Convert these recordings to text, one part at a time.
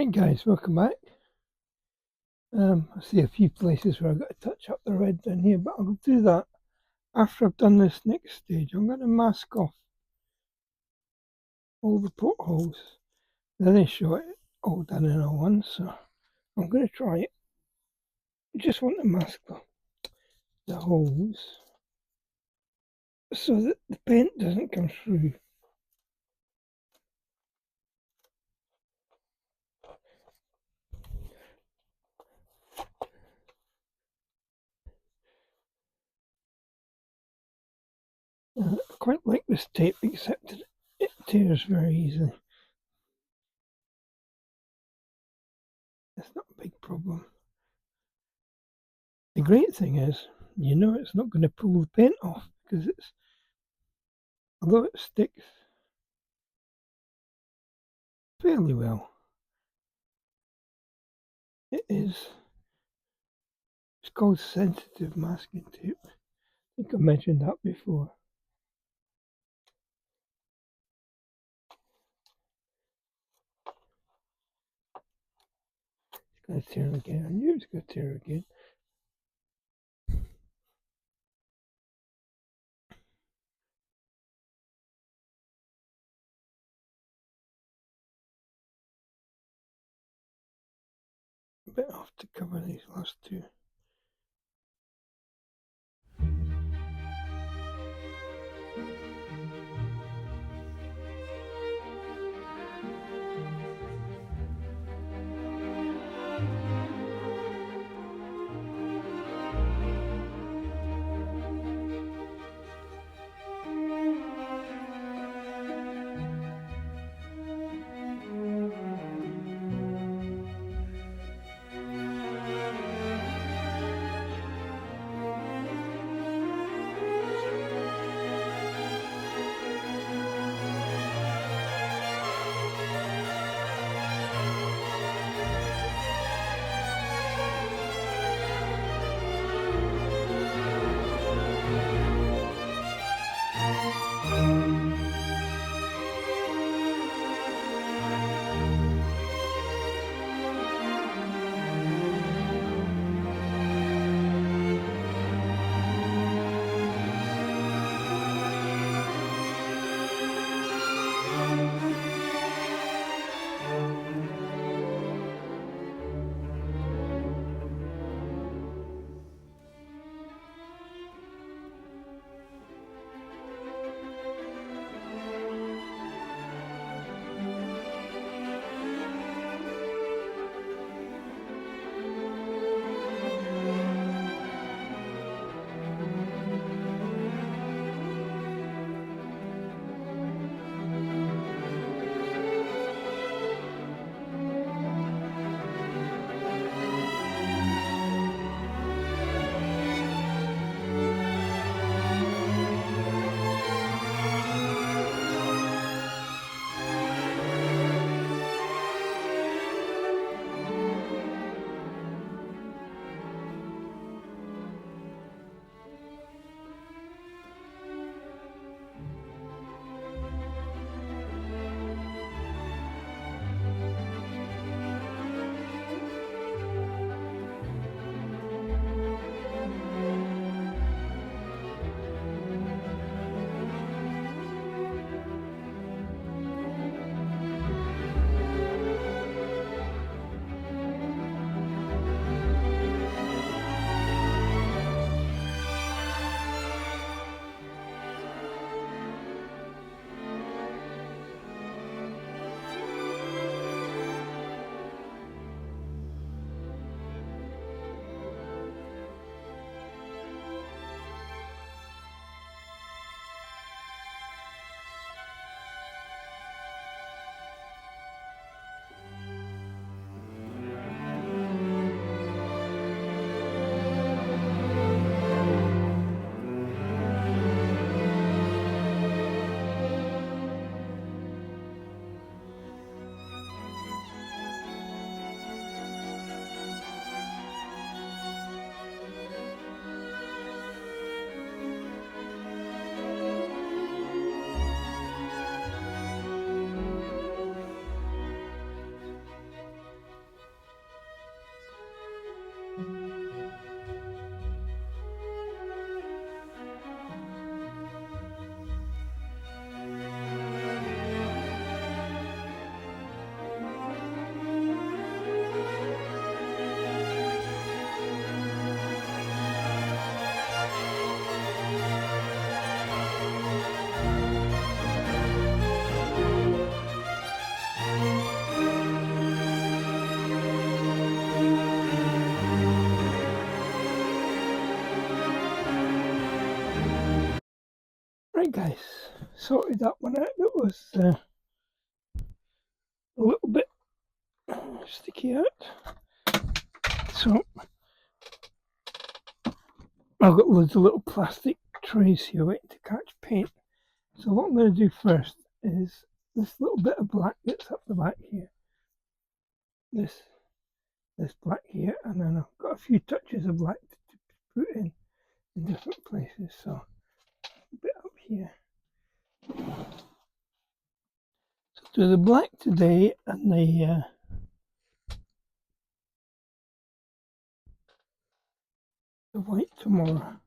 Right guys, welcome back. I see a few places where I've got to touch up the red down here, but I'll do that after I've done this next stage. I'm going to mask off all the portholes. Then I show it all done in a one, so I'm going to try it. I just want to mask the holes so that the paint doesn't come through. I quite like this tape, except that it tears very easily. It's not a big problem. The great thing is, it's not going to pull the paint off, because although it sticks fairly well, it's called sensitive masking tape. I think I mentioned that before. It's going to tear again. I knew it was going to tear again. A bit off to cover these last two. guys, sorted that one out. It was a little bit sticky out. So I've got loads of little plastic trays here waiting to catch paint. So what I'm going to do first is this little bit of black that's up the back here. This black here, and then I've got a few touches of black to put in different places. So a bit up here. So do the black today and the white tomorrow.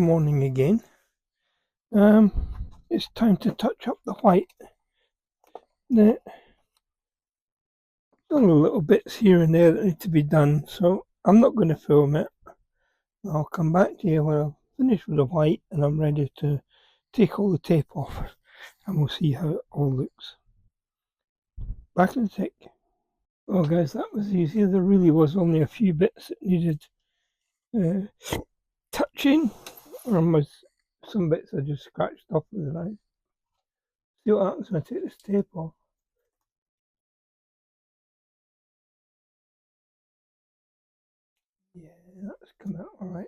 morning again. It's time to touch up the white. Now, done a little bits here and there that need to be done, so I'm not going to film it. I'll come back to you when I've finished with the white and I'm ready to take all the tape off, and we'll see how it all looks. Back in a tick. Well guys, that was easy. There really was only a few bits that needed touching, or some bits I just scratched off with the knife. See what happens when I take this tape off. Yeah, that's come out alright.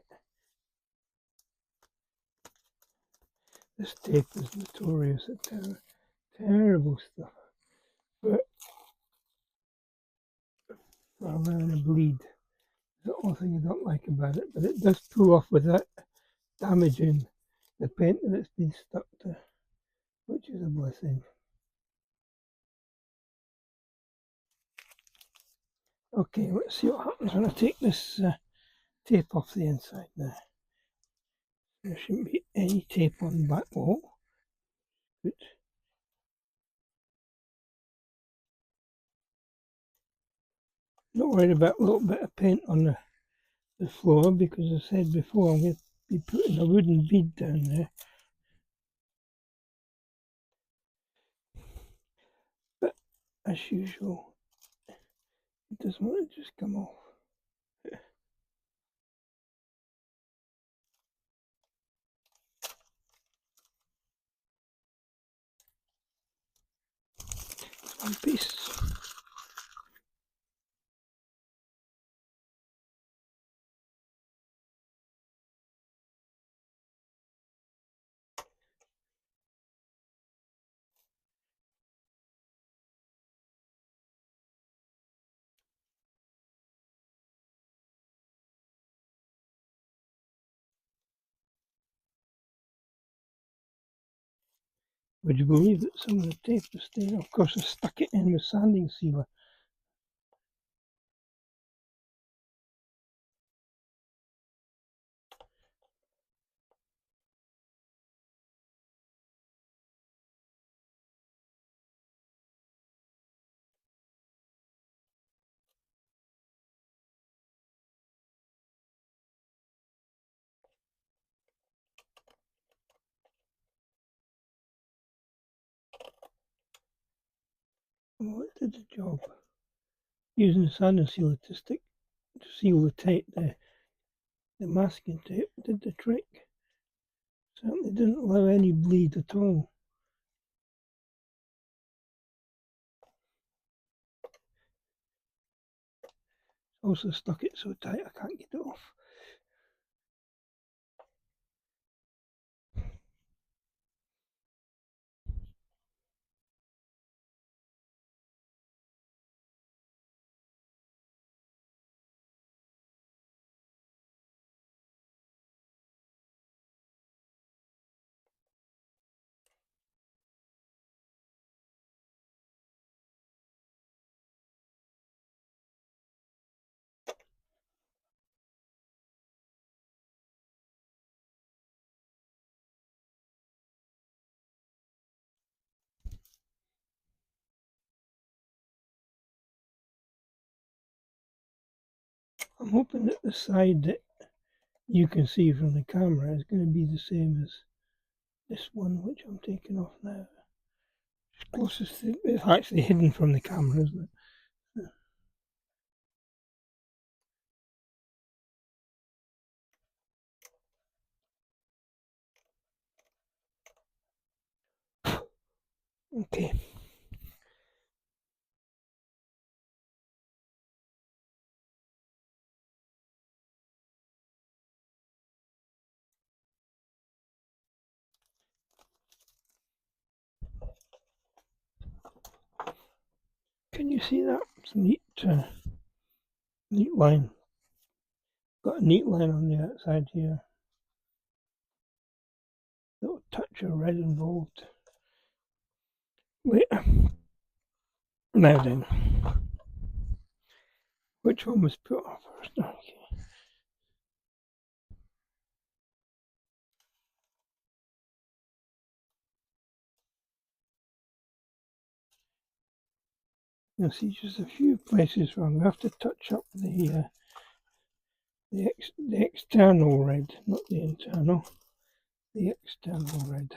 This tape is notorious at terrible stuff, but rather than a bleed. The only thing I don't like about it, but it does pull off without damaging the paint that it's been stuck to, which is a blessing. Okay, let's see what happens when I take this tape off the inside now. There shouldn't be any tape on the back wall. Good. Not worried about a little bit of paint on the floor, because as I said before, I'm going to be putting a wooden bead down there. But as usual, it doesn't want to just come off. One piece. Would you believe that some of the tape is staying? Of course, I stuck it in with sanding sealer. Well, it did the job. Using the sanding sealer to seal the tape, the masking tape did the trick. Certainly didn't allow any bleed at all. Also stuck it so tight I can't get it off. I'm hoping that the side that you can see from the camera is going to be the same as this one, which I'm taking off now. It's closest to, it's actually hidden from the camera, isn't it? Okay. Can you see that? It's a neat line. Got a neat line on the outside here. Little touch of red involved. Wait. Now then. Which one was put on first? Okay. You'll see just a few places where I'm going to have to touch up the external red, not the internal, the external red.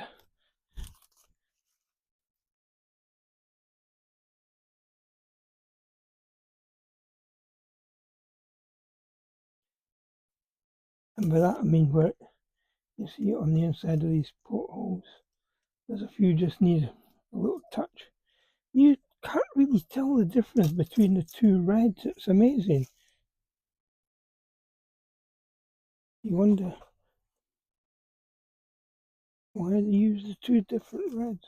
And by that I mean where you see on the inside of these portholes, there's a few just need a little touch. You can't really tell the difference between the two reds. It's amazing. You wonder why they use the two different reds.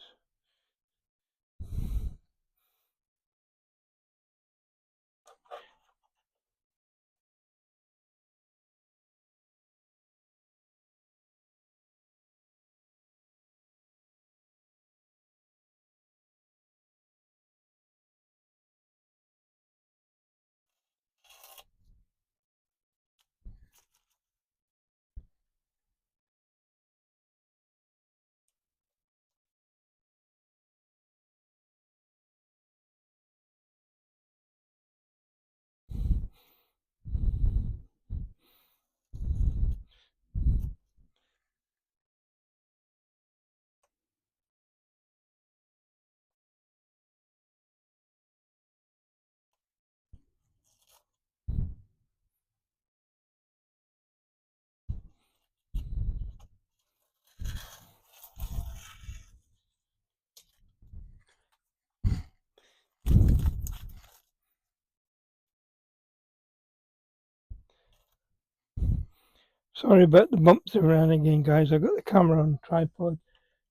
Sorry about the bumps around again, guys. I've got the camera on tripod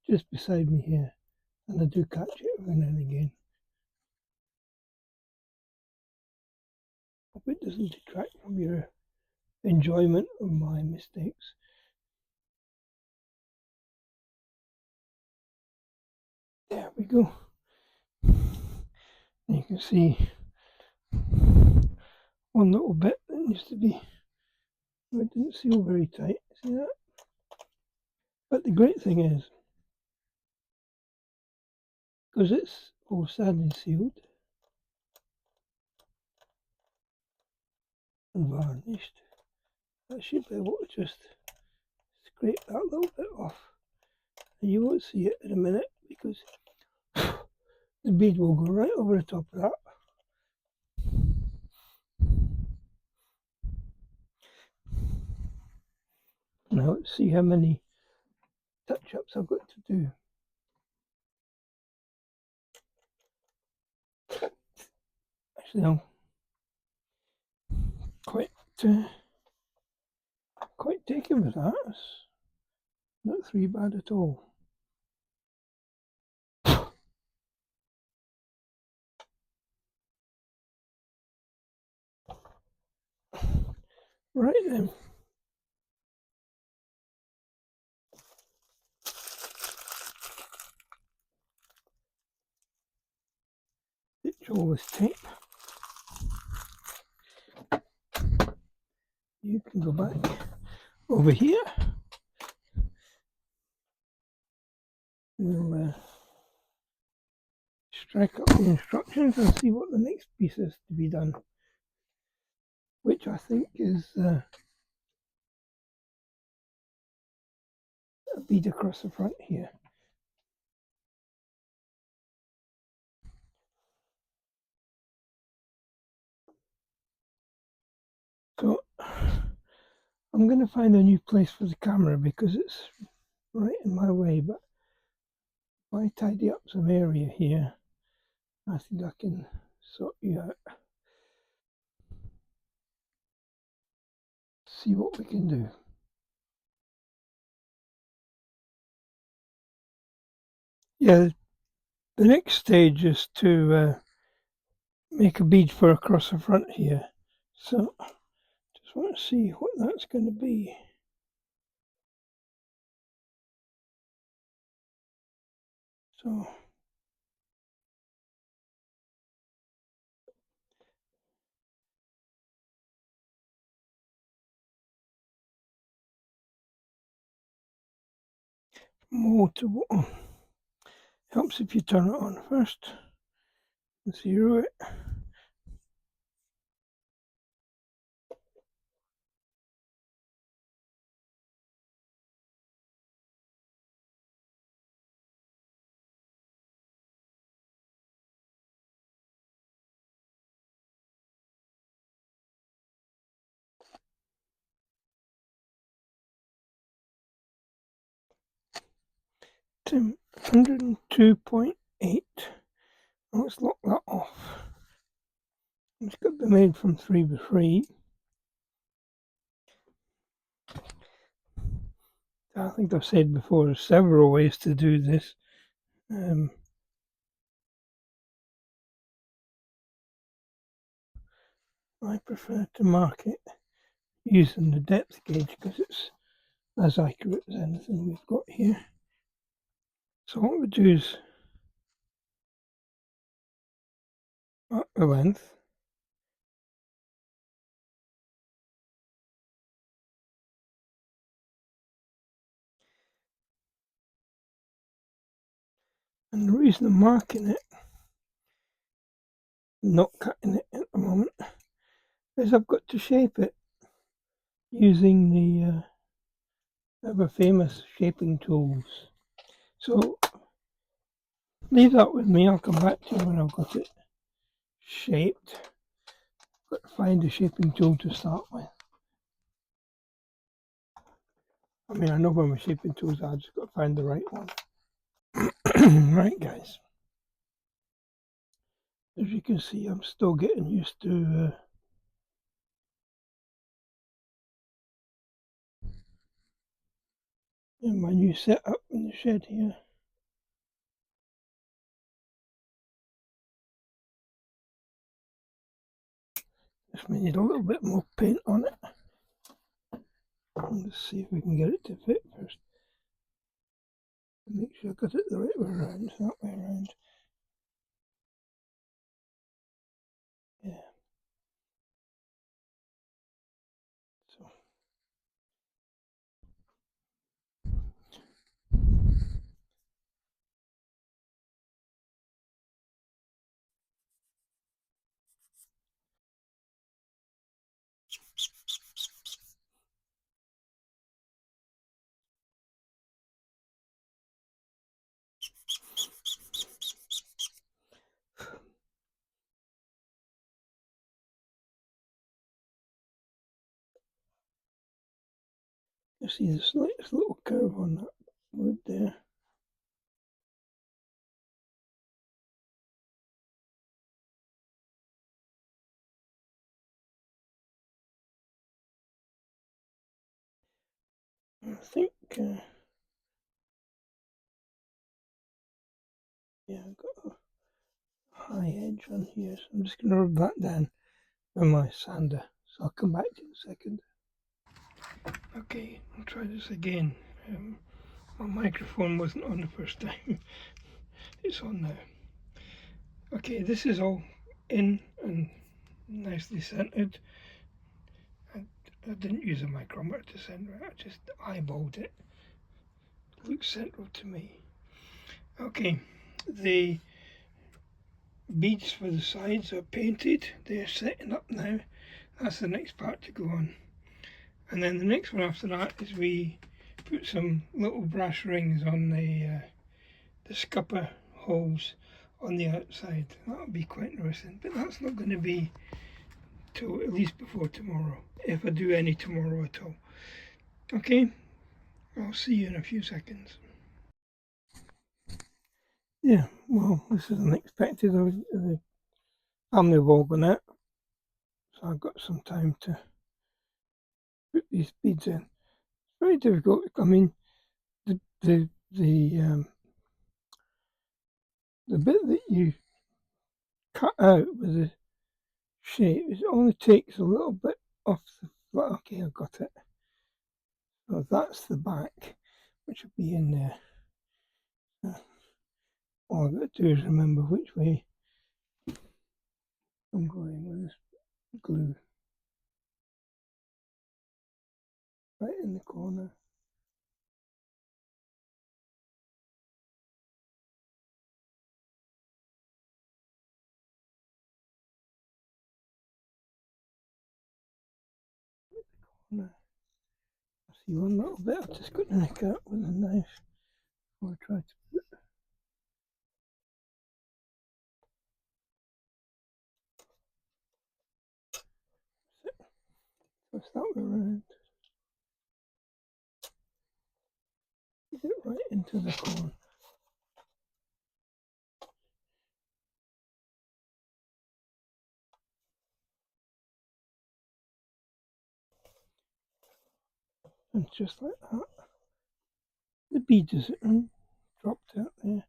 just beside me here, and I do catch it every now and again. Hope it doesn't detract from your enjoyment of my mistakes. There we go. You can see one little bit that needs to be, it didn't seal very tight. See that? But the great thing is, because it's all sanded sealed and varnished, I should be able to just scrape that little bit off, and you won't see it in a minute because the bead will go right over the top of that. Now let's see how many touch-ups I've got to do. Actually, I'm quite taken with that. It's not too bad at all. Right then. Ditch all this tape. You can go back over here. We'll strike up the instructions and see what the next piece is to be done, which I think is a bead across the front here. So I'm going to find a new place for the camera because it's right in my way, but if I tidy up some area here, I think I can sort you out. See what we can do. Yeah, the next stage is to make a bead for across the front here. So just want to see what that's going to be. So more to helps if you turn it on first. zero it. To 102.8. Let's lock that off. It's got to be made from 3x3. I think I've said before, there's several ways to do this. I prefer to mark it using the depth gauge because it's as accurate as anything we've got here. So what we do is mark the length, and the reason I'm marking it, not cutting it at the moment, is I've got to shape it using the ever famous shaping tools. So leave that with me, I'll come back to you when I've got it shaped. Got to find a shaping tool to start with. I mean, I know where my shaping tools are, I just got to find the right one. Right, guys. As you can see, I'm still getting used to my new setup in the shed here. Just need a little bit more paint on it. Let's see if we can get it to fit first. Make sure I got it the right way around, that way around. Yeah. So. You see the slightest little curve on that wood there. I think, yeah, I've got a high edge on here, so I'm just going to rub that down with my sander. So I'll come back to you in a second. Okay, I'll try this again. My microphone wasn't on the first time. It's on now. Okay, this is all in and nicely centered. I didn't use a micrometer to center it, I just eyeballed it. It looks central to me. Okay, the beads for the sides are painted, they're setting up now. That's the next part to go on. And then the next one after that is we put some little brass rings on the scupper holes on the outside. That'll be quite interesting, but that's not going to be till at least before tomorrow, if I do any tomorrow at all. Okay, I'll see you in a few seconds. Yeah, well, this is unexpected. The family have all gone out, so I've got some time to put these beads in. It's very difficult. I mean, the bit that you cut out with the shape, it only takes a little bit off the flat. Okay, I got it. So that's the back, which will be in there. All I've got to do is remember which way I'm going with this glue. Right in the corner. I see one little bit. I've just got to nick out with a knife. I'll try to twist that way around. Get it right into the corn. And just like that. The bead is dropped out there.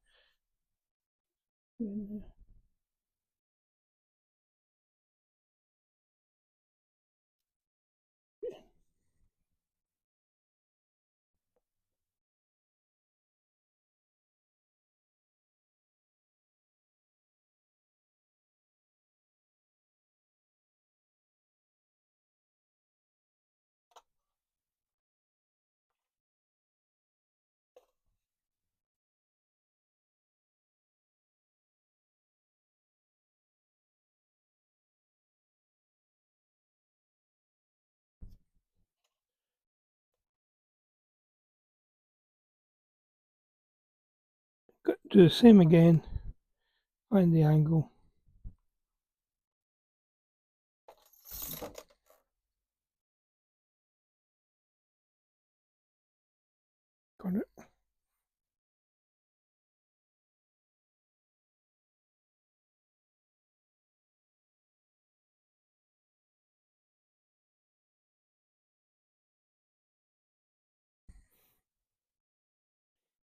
Do the same again. Find the angle. Got it.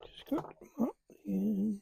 Just got them up the end.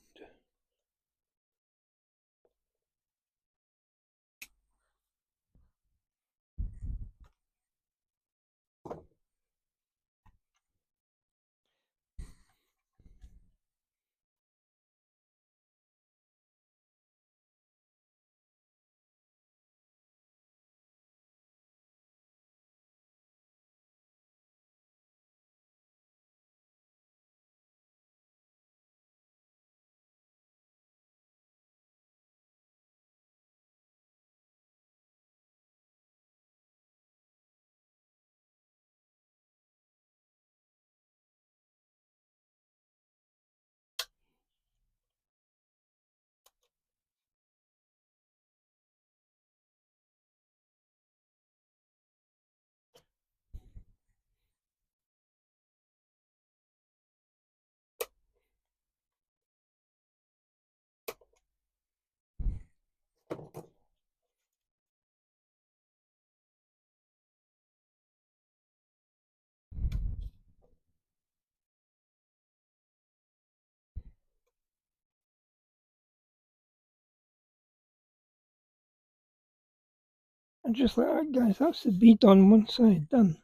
And just like that, guys, that's the bead on one side done.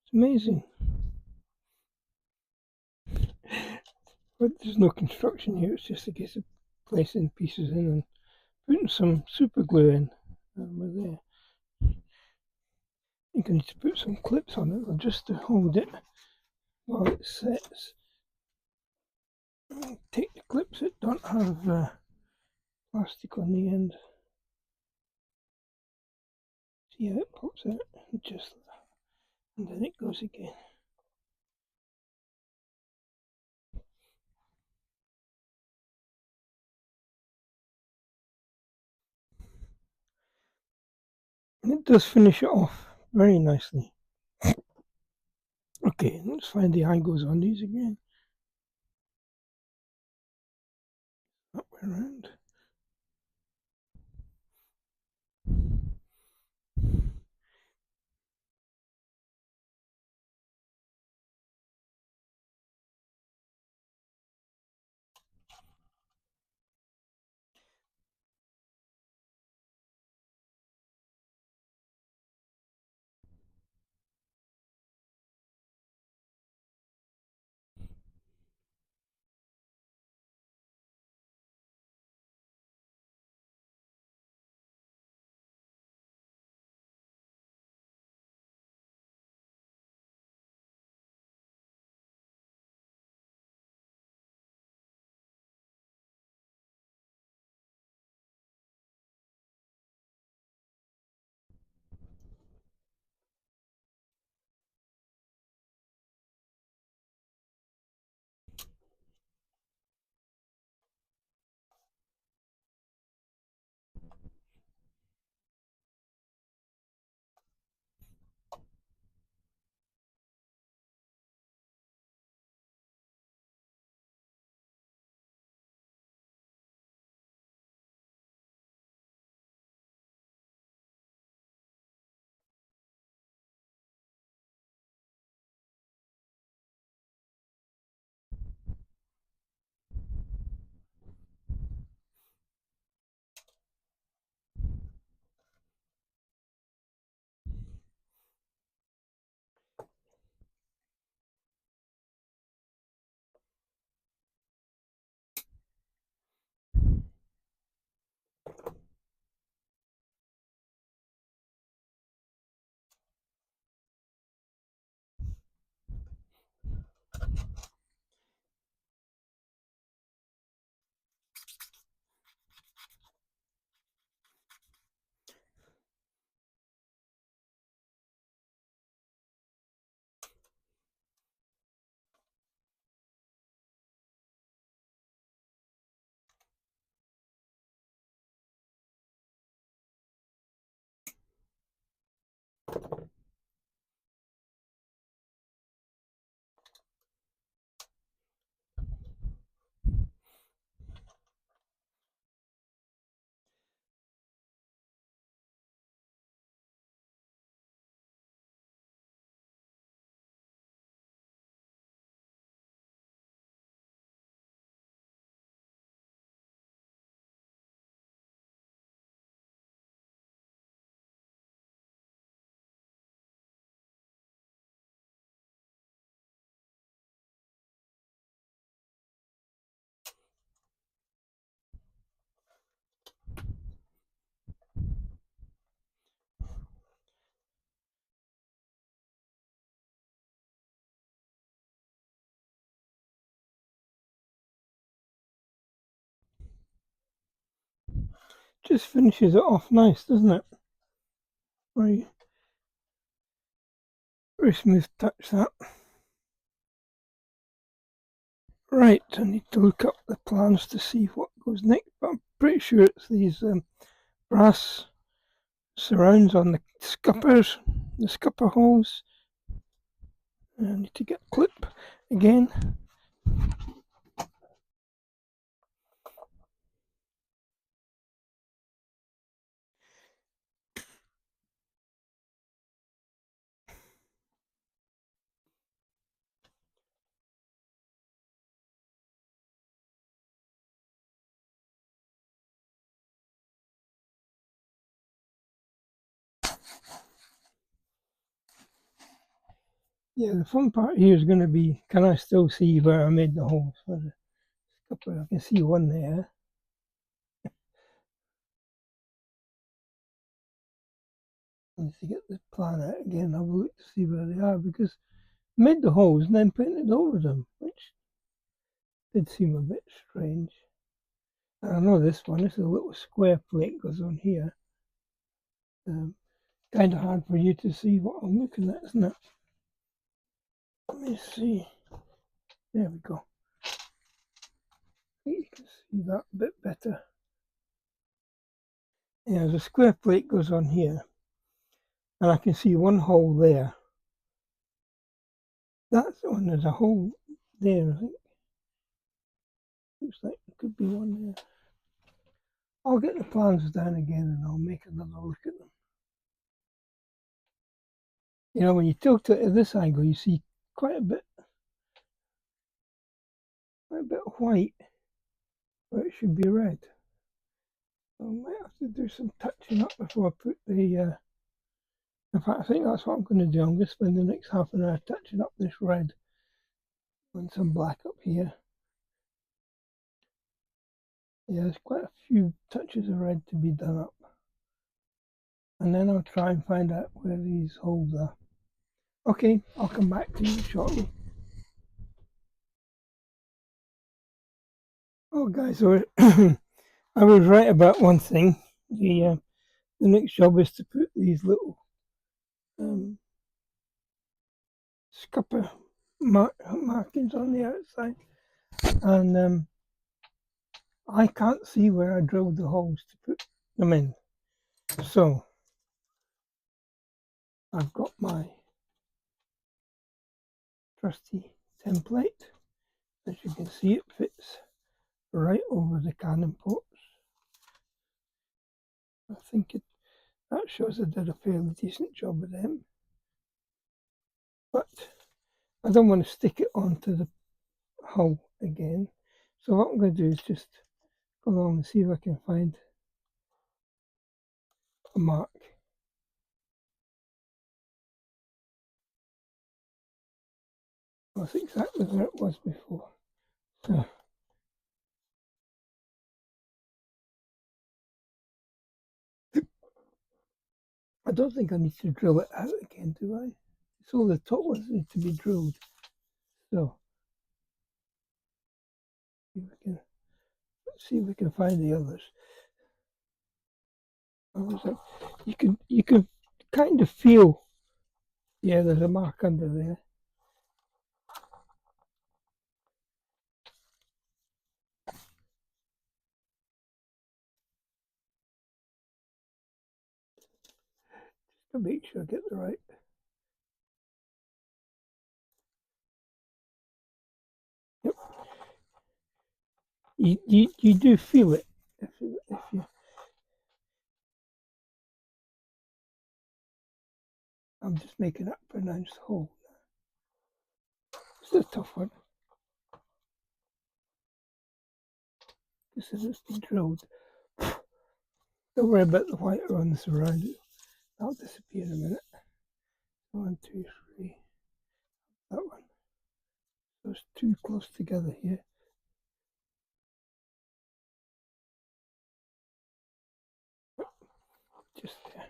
It's amazing. But there's no construction here, it's just a case of placing pieces in and putting some super glue in over there. I think I need to put some clips on it just to hold it while it sets. Take the clips that don't have plastic on the end. See how it pops out, just and then it goes again. And it does finish it off very nicely. Okay, let's find the angles on these again. That way around. just finishes it off nice, doesn't it? Very, very smooth touch that. Right, I need to look up the plans to see what goes next, but I'm pretty sure it's these brass surrounds on the scuppers, the scupper holes. I need to get a clip again. Yeah, the fun part here is going to be, can I still see where I made the holes for the scupper? I can see one there. I need to get the plan out again, have a look to see where they are, because I made the holes and then painted over them, which did seem a bit strange. And I know this one, this is a little square plate goes on here. Kind of hard for you to see what I'm looking at, isn't it? Let me see. There we go. I think you can see that a bit better. Yeah, the square plate goes on here, and I can see one hole there. That's one. There's a hole there, I think. Looks like there could be one there. I'll get the plans down again and I'll make another look at them. You know, when you tilt it at this angle, you see quite a bit of white, where it should be red. So I might have to do some touching up before I put the. In fact, I think that's what I'm going to do. I'm going to spend the next half an hour touching up this red and some black up here. Yeah, there's quite a few touches of red to be done up. And then I'll try and find out where these holes are. Okay, I'll come back to you shortly. Oh guys, so I was right about one thing. The next job is to put these little scupper markings on the outside. And I can't see where I drilled the holes to put them in. So I've got my trusty template. As you can see, it fits right over the cannon ports. I think that shows I did a fairly decent job with them. But I don't want to stick it onto the hull again. So what I'm going to do is just go along and see if I can find a mark. That's exactly where it was before. So I don't think I need to drill it out again, do I? It's all the top ones need to be drilled. So let's see if we can find the others. You can kind of feel, yeah, there's a mark under there. Just to make sure I get the right. Yep. You do feel it if you. I'm just making that pronounced hole. It's a tough one. This is it's been drilled. Don't worry about the white on this around it. That'll disappear in a minute. 1, 2, 3. That one. Those two close together here. Just there.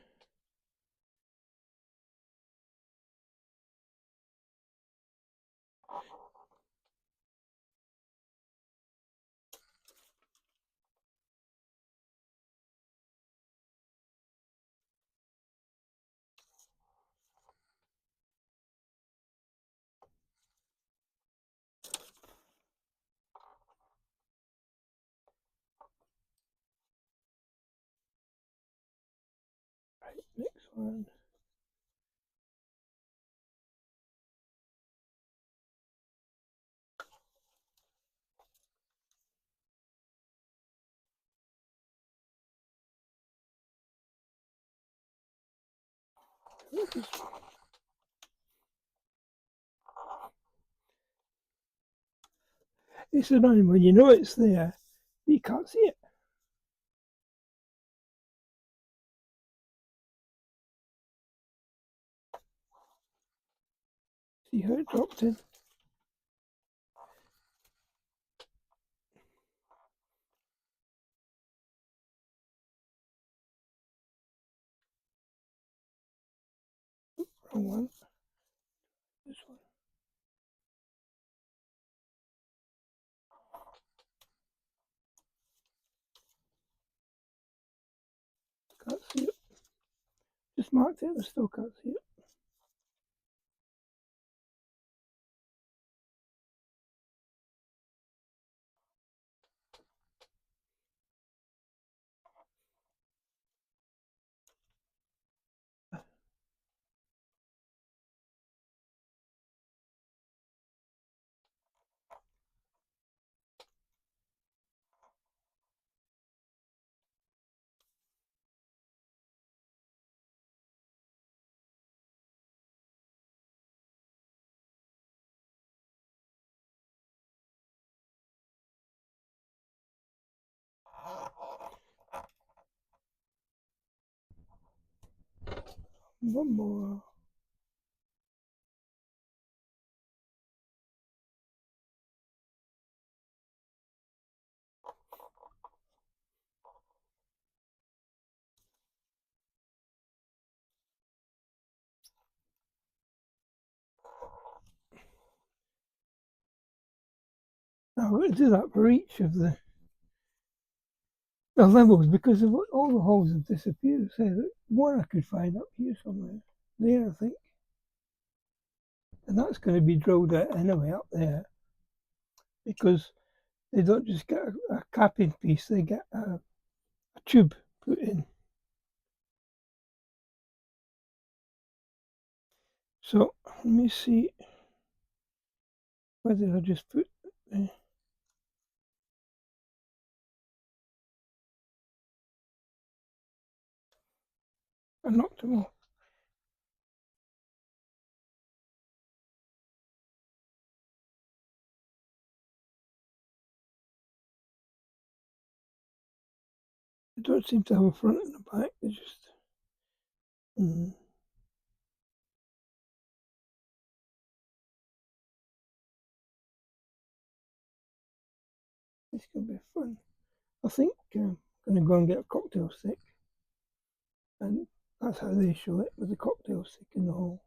one. It's annoying when you know it's there, but you can't see it. See how it dropped in? Wrong one. This one. Can't see it. Just marked it and I still can't see it. One more. Now I'm going to do that for each of the levels because of all the holes have disappeared. So one I could find up here somewhere. There, I think. And that's going to be drilled out anyway up there because they don't just get a capping piece, they get a tube put in. So let me see whether I just put I knocked them off. They don't seem to have a front and a back, they just This could be fun. I think I'm going to go and get a cocktail stick, and that's how they show it, with the cocktail stick in the hole.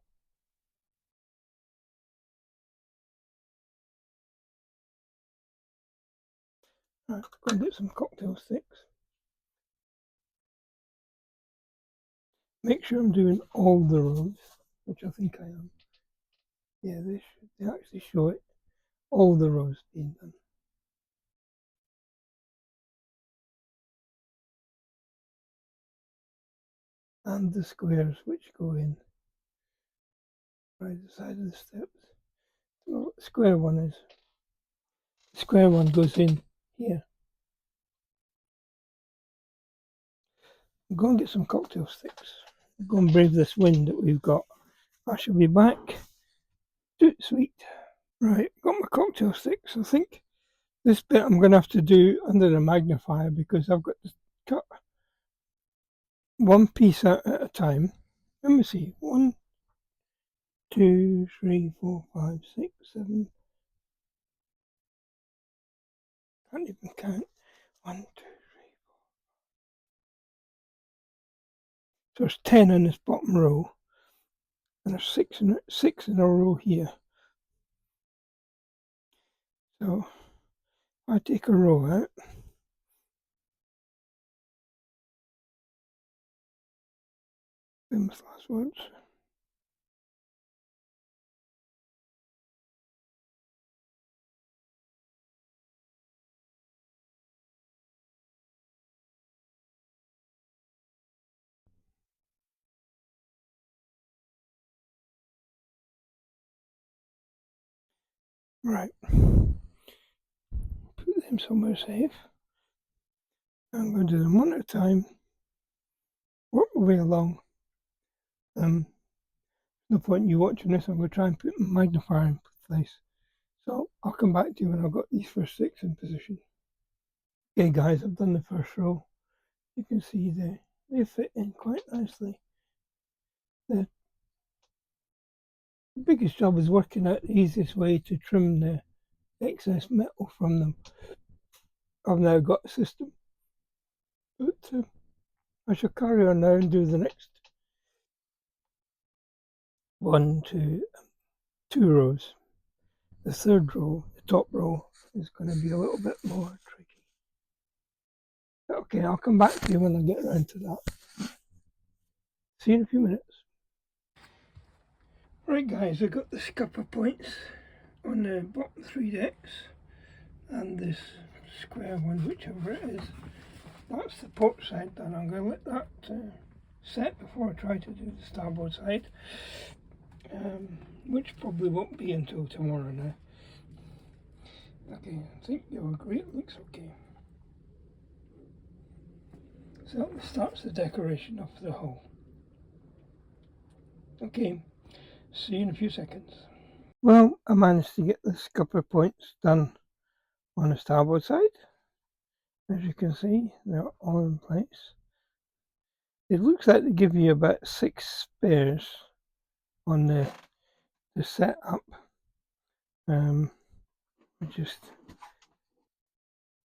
Right, go and get some cocktail sticks. Make sure I'm doing all the rows, which I think I am. Yeah, they actually show it, all the rows being done. And the squares which go in right the side of the steps. So the square one is, the square one goes in here. Go and get some cocktail sticks. Go and brave this wind that we've got. I shall be back. Toot sweet. Right, got my cocktail sticks. I think this bit I'm going to have to do under the magnifier because I've got to cut one piece out at a time. Let me see. 1, 2, 3, 4, 5, 6, 7. Can't even count. 1, 2, 3. So there's 10 in this bottom row, and there's 6 in a row here. So I take a row out. Famous last words. Right, put them somewhere safe. I'm going to do them one at a time, work my way along. No point in you watching this, I'm going to try and put my magnifier in place. So I'll come back to you when I've got these first 6 in position. Okay guys, I've done the first row. You can see they fit in quite nicely. The biggest job is working out the easiest way to trim the excess metal from them. I've now got a system, but I shall carry on now and do the next 2 rows. The third row, the top row, is going to be a little bit more tricky. Okay, I'll come back to you when I get around to that. See you in a few minutes. Right guys, I've got the scupper points on the bottom 3 decks and this square one, whichever it is. That's the port side done. I'm going to let that set before I try to do the starboard side, which probably won't be until tomorrow now. Okay, I think you'll agree it looks okay. So that starts the decoration of the hull. Okay, see you in a few seconds. Well, I managed to get the scupper points done on the starboard side. As you can see, they're all in place. It looks like they give you about 6 spares on the setup.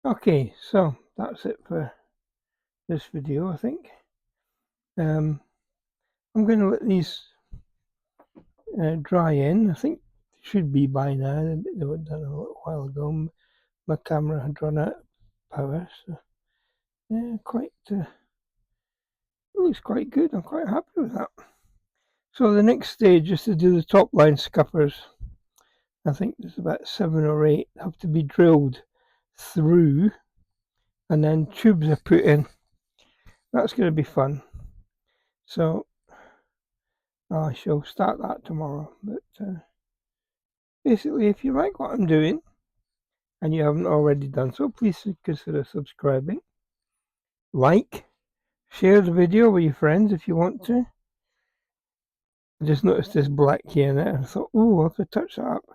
Okay, so that's it for this video, I think. I'm going to let these dry in. I think they should be by now. They were done a little while ago. My camera had run out of power, so yeah, it looks quite good. I'm quite happy with that. So the next stage is to do the top line scuppers. I think there's about 7 or 8 have to be drilled through, and then tubes are put in. That's going to be fun. So I shall start that tomorrow. But basically, if you like what I'm doing and you haven't already done so, please consider subscribing, like, share the video with your friends if you want to. I just noticed this black here and I thought, oh, if I touch that up,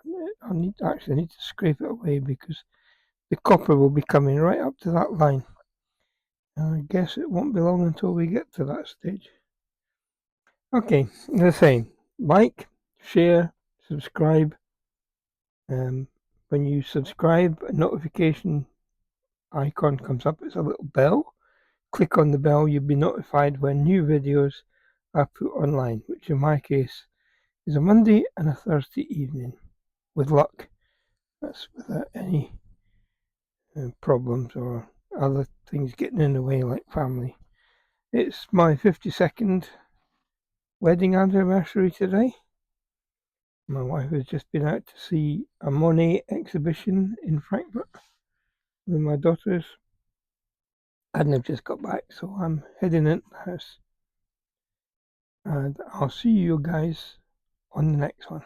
I need to scrape it away because the copper will be coming right up to that line. And I guess it won't be long until we get to that stage. Okay, the same. Like, share, subscribe. When you subscribe, a notification icon comes up. It's a little bell. Click on the bell, you'll be notified when new videos are put online, which in my case is a Monday and a Thursday evening. With luck. That's without any problems or other things getting in the way like family. It's my 52nd wedding anniversary today. My wife has just been out to see a Monet exhibition in Frankfurt with my daughters, and they've just got back, so I'm heading into the house. And I'll see you guys on the next one.